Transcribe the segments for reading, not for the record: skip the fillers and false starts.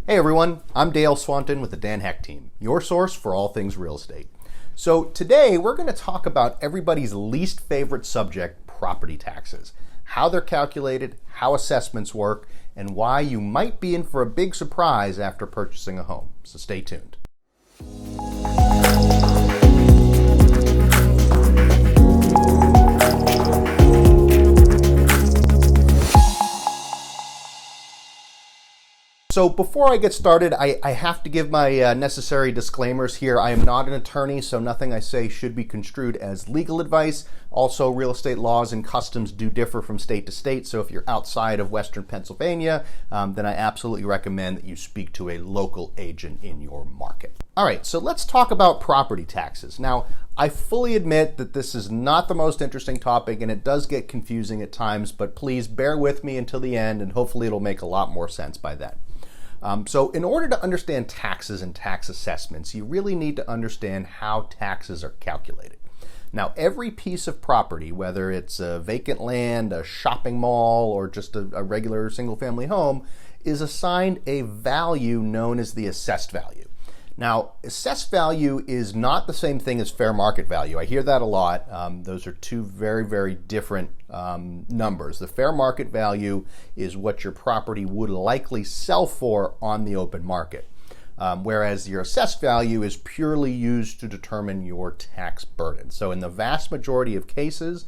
Hey everyone, I'm Dale Swanton with the Dan Heck Team, your source for all things real estate. So today we're going to talk about everybody's least favorite subject, property taxes, how they're calculated, how assessments work, and why you might be in for a big surprise after purchasing a home. So stay tuned. So before I get started, I have to give my necessary disclaimers here. I am not an attorney, so nothing I say should be construed as legal advice. Also, real estate laws and customs do differ from state to state, so if you're outside of Western Pennsylvania, then I absolutely recommend that you speak to a local agent in your market. All right, so let's talk about property taxes. Now, I fully admit that this is not the most interesting topic and it does get confusing at times, but please bear with me until the end and hopefully it'll make a lot more sense by then. So in order to understand taxes and tax assessments, you really need to understand how taxes are calculated. Now, every piece of property, whether it's a vacant land, a shopping mall, or just a regular single-family home, is assigned a value known as the assessed value. Now, assessed value is not the same thing as fair market value. I hear that a lot. Those are two very, very different numbers. The fair market value is what your property would likely sell for on the open market, whereas your assessed value is purely used to determine your tax burden. So in the vast majority of cases,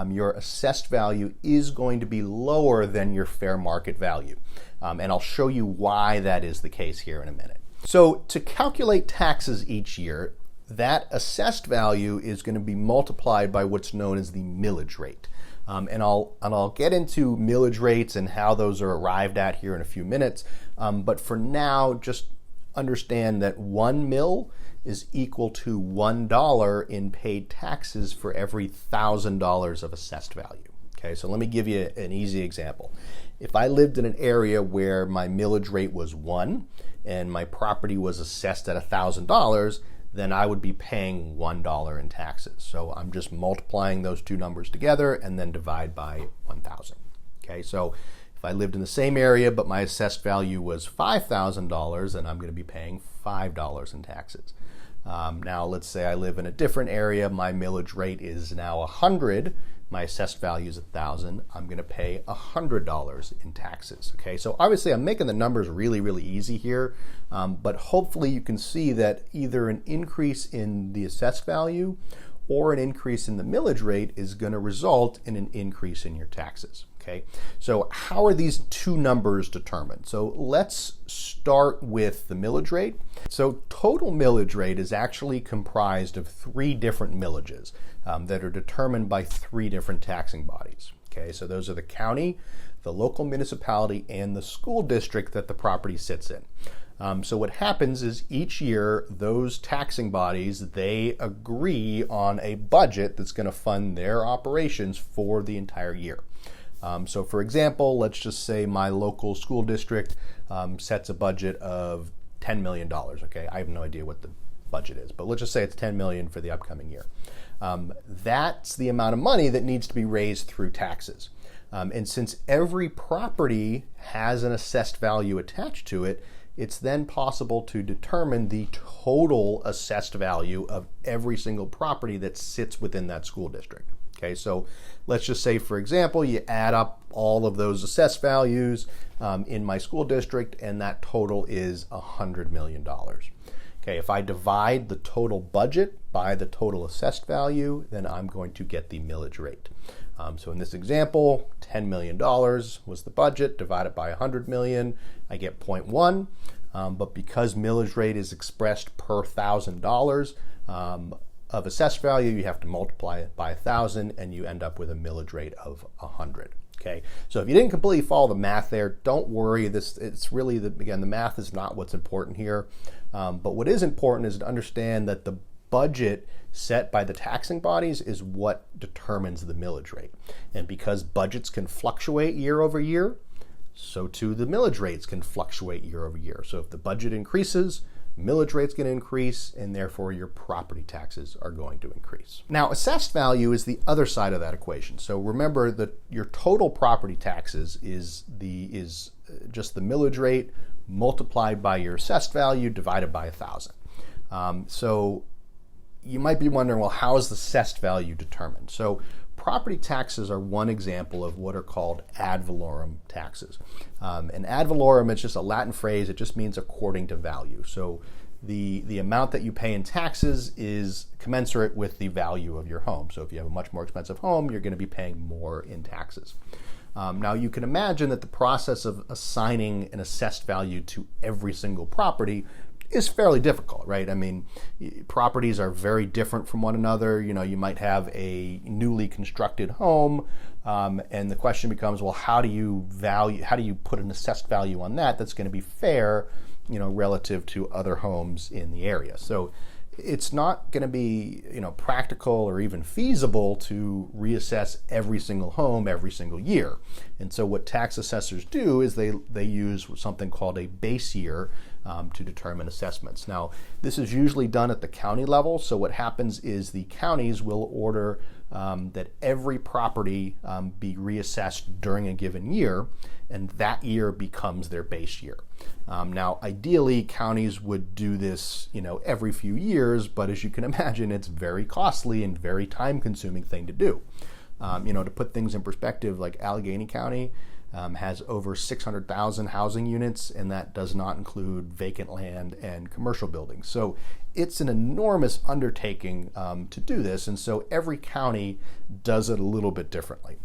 your assessed value is going to be lower than your fair market value. And I'll show you why that is the case here in a minute. So to calculate taxes each year, that assessed value is going to be multiplied by what's known as the millage rate. And I'll get into millage rates and how those are arrived at here in a few minutes. But for now, just understand that 1 mil is equal to $1 in paid taxes for every $1,000 of assessed value. Okay, so let me give you an easy example. If I lived in an area where my millage rate was 1 and my property was assessed at $1,000, then I would be paying $1 in taxes. So I'm just multiplying those two numbers together and then divide by 1,000. Okay, so if I lived in the same area but my assessed value was $5,000, then I'm going to be paying $5 in taxes. Now let's say I live in a different area, my millage rate is now 100. My assessed value is 1,000. I'm going to pay $100 in taxes. Okay, so obviously I'm making the numbers really, really easy here, but hopefully you can see that either an increase in the assessed value or an increase in the millage rate is going to result in an increase in your taxes. Okay, so how are these two numbers determined? So let's start with the millage rate. So total millage rate is actually comprised of 3 different millages that are determined by 3 different taxing bodies. Okay, so those are the county, the local municipality, and the school district that the property sits in. So what happens is each year those taxing bodies, they agree on a budget that's going to fund their operations for the entire year. So for example, let's just say my local school district sets a budget of $10 million. Okay, I have no idea what the budget is, but let's just say it's $10 million for the upcoming year. That's the amount of money that needs to be raised through taxes. And since every property has an assessed value attached to it, it's then possible to determine the total assessed value of every single property that sits within that school district. Okay, so let's just say, for example, you add up all of those assessed values in my school district, and that total is $100 million. Okay, if I divide the total budget by the total assessed value, then I'm going to get the millage rate. So in this example, $10 million was the budget, divided by $100 million, I get 0.1. But because millage rate is expressed per $1,000 of assessed value, you have to multiply it by 1,000 and you end up with a millage rate of 100. Okay, so if you didn't completely follow the math there, don't worry. It's really, again, the math is not what's important here. But what is important is to understand that the budget set by the taxing bodies is what determines the millage rate. And because budgets can fluctuate year over year, so too the millage rates can fluctuate year over year. So if the budget increases, millage rate's going to increase, and therefore your property taxes are going to increase. Now, assessed value is the other side of that equation. So remember that your total property taxes is just the millage rate multiplied by your assessed value divided by 1,000. So you might be wondering, well, how is the assessed value determined? So property taxes are one example of what are called ad valorem taxes. And ad valorem, it's just a Latin phrase. It just means according to value. So the amount that you pay in taxes is commensurate with the value of your home. So if you have a much more expensive home, you're going to be paying more in taxes. Now you can imagine that the process of assigning an assessed value to every single property is fairly difficult, right? I mean, properties are very different from one another. You know, you might have a newly constructed home, and the question becomes, well, how do you put an assessed value on that that's going to be fair, you know, relative to other homes in the area? So it's not going to be, you know, practical or even feasible to reassess every single home every single year. And so what tax assessors do is they use something called a base year to determine assessments. Now, this is usually done at the county level. So what happens is the counties will order that every property be reassessed during a given year, and that year becomes their base year. Now, ideally, counties would do this, you know, every few years, but as you can imagine, it's very costly and very time-consuming thing to do. You know, to put things in perspective, like Allegheny County has over 600,000 housing units, and that does not include vacant land and commercial buildings. So it's an enormous undertaking to do this, and so every county does it a little bit differently.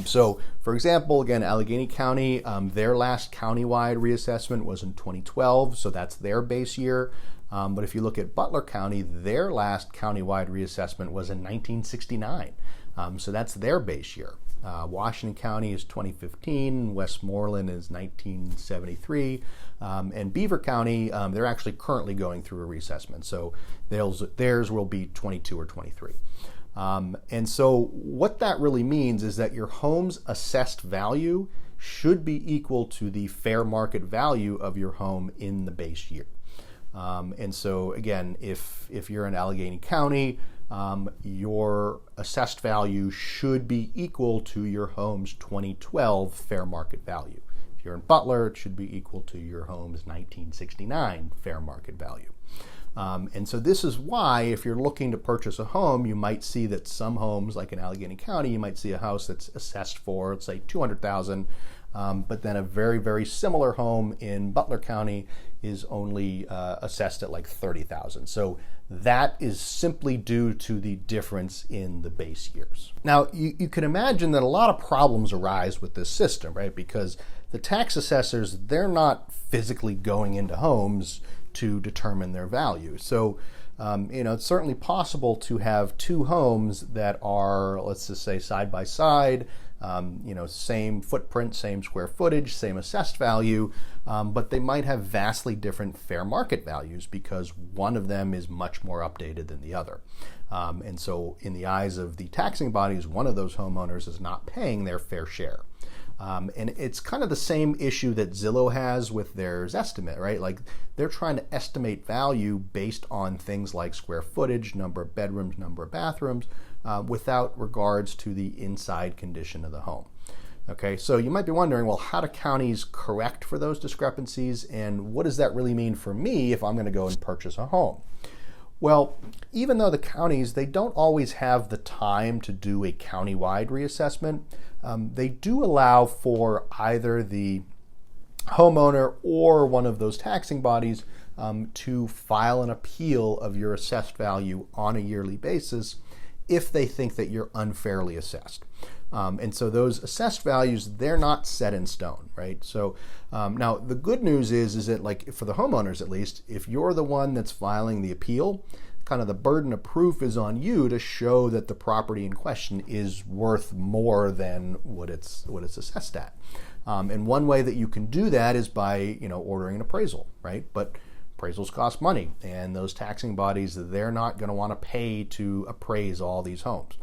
So, for example, again, Allegheny County, their last countywide reassessment was in 2012, so that's their base year. But if you look at Butler County, their last countywide reassessment was in 1969, so that's their base year. Washington County is 2015, Westmoreland is 1973, and Beaver County, they're actually currently going through a reassessment, so theirs will be 22 or 23. And so what that really means is that your home's assessed value should be equal to the fair market value of your home in the base year. And so again, if you're in Allegheny County, your assessed value should be equal to your home's 2012 fair market value. If you're in Butler, it should be equal to your home's 1969 fair market value. And so this is why, if you're looking to purchase a home, you might see that some homes, like in Allegheny County, you might see a house that's assessed for, let's say, $200,000, but then a very, very similar home in Butler County is only assessed at like $30,000. So that is simply due to the difference in the base years. Now, you can imagine that a lot of problems arise with this system, right? Because the tax assessors, they're not physically going into homes to determine their value. So, you know, it's certainly possible to have two homes that are, let's just say, side by side, you know, same footprint, same square footage, same assessed value, but they might have vastly different fair market values because one of them is much more updated than the other. And so in the eyes of the taxing bodies, one of those homeowners is not paying their fair share. And it's kind of the same issue that Zillow has with their estimate, right? Like they're trying to estimate value based on things like square footage, number of bedrooms, number of bathrooms, without regards to the inside condition of the home. Okay, so you might be wondering, well, how do counties correct for those discrepancies, and what does that really mean for me if I'm going to go and purchase a home? Well, even though the counties, they don't always have the time to do a countywide reassessment, they do allow for either the homeowner or one of those taxing bodies to file an appeal of your assessed value on a yearly basis if they think that you're unfairly assessed. And so those assessed values, they're not set in stone, right? So now the good news is that, like, for the homeowners at least, if you're the one that's filing the appeal, kind of the burden of proof is on you to show that the property in question is worth more than what it's assessed at. And one way that you can do that is by, you know, ordering an appraisal, right? But appraisals cost money, and those taxing bodies, they're not going to want to pay to appraise all these homes.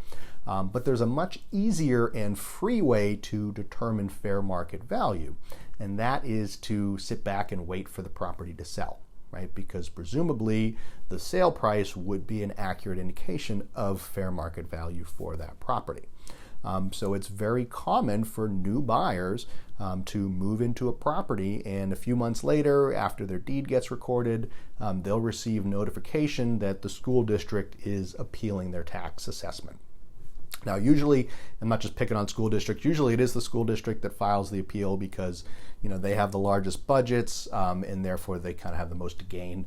But there's a much easier and free way to determine fair market value, and that is to sit back and wait for the property to sell, right? Because presumably the sale price would be an accurate indication of fair market value for that property. So it's very common for new buyers to move into a property, and a few months later, after their deed gets recorded, they'll receive notification that the school district is appealing their tax assessment. Now, usually, I'm not just picking on school districts, usually it is the school district that files the appeal because, they have the largest budgets, and therefore they kind of have the most to gain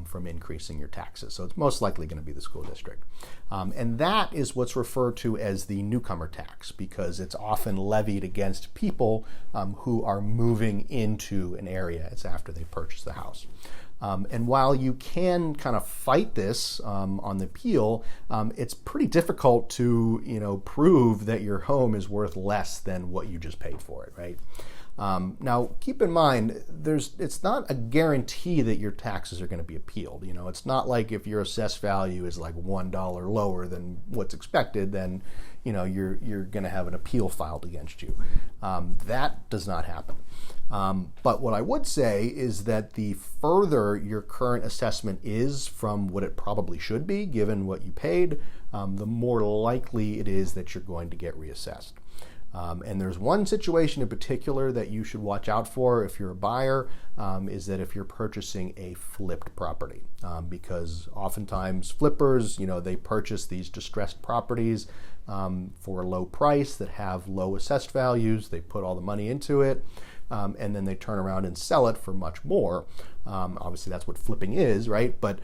from increasing your taxes. So it's most likely going to be the school district. And that is what's referred to as the newcomer tax, because it's often levied against people who are moving into an area. It's after they purchase the house. And while you can kind of fight this on the appeal, it's pretty difficult to prove that your home is worth less than what you just paid for it, right? Now, keep in mind, it's not a guarantee that your taxes are going to be appealed. It's not like if your assessed value is like $1 lower than what's expected, then you're going to have an appeal filed against you. That does not happen. But what I would say is that the further your current assessment is from what it probably should be, given what you paid, the more likely it is that you're going to get reassessed. And there's one situation in particular that you should watch out for if you're a buyer, is that if you're purchasing a flipped property, because oftentimes flippers, they purchase these distressed properties for a low price that have low assessed values. They put all the money into it, and then they turn around and sell it for much more. Obviously, that's what flipping is, right? But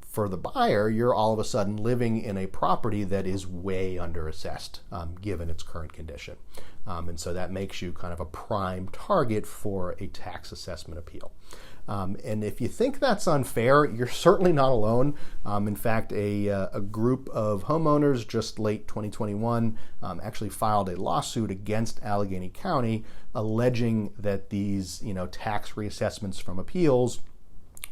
for the buyer, you're all of a sudden living in a property that is way underassessed, given its current condition. And so that makes you kind of a prime target for a tax assessment appeal. And if you think that's unfair, you're certainly not alone. In fact, a group of homeowners just late 2021 actually filed a lawsuit against Allegheny County, alleging that these tax reassessments from appeals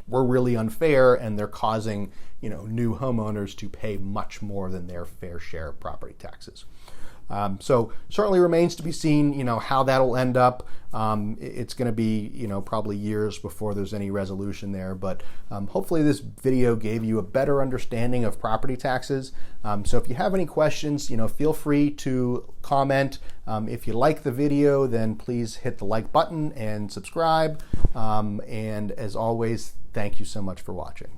were really unfair, and they're causing new homeowners to pay much more than their fair share of property taxes. So certainly remains to be seen, how that'll end up. It's going to be, probably years before there's any resolution there. But hopefully this video gave you a better understanding of property taxes. So if you have any questions, feel free to comment. If you like the video, then please hit the like button and subscribe. And as always, thank you so much for watching.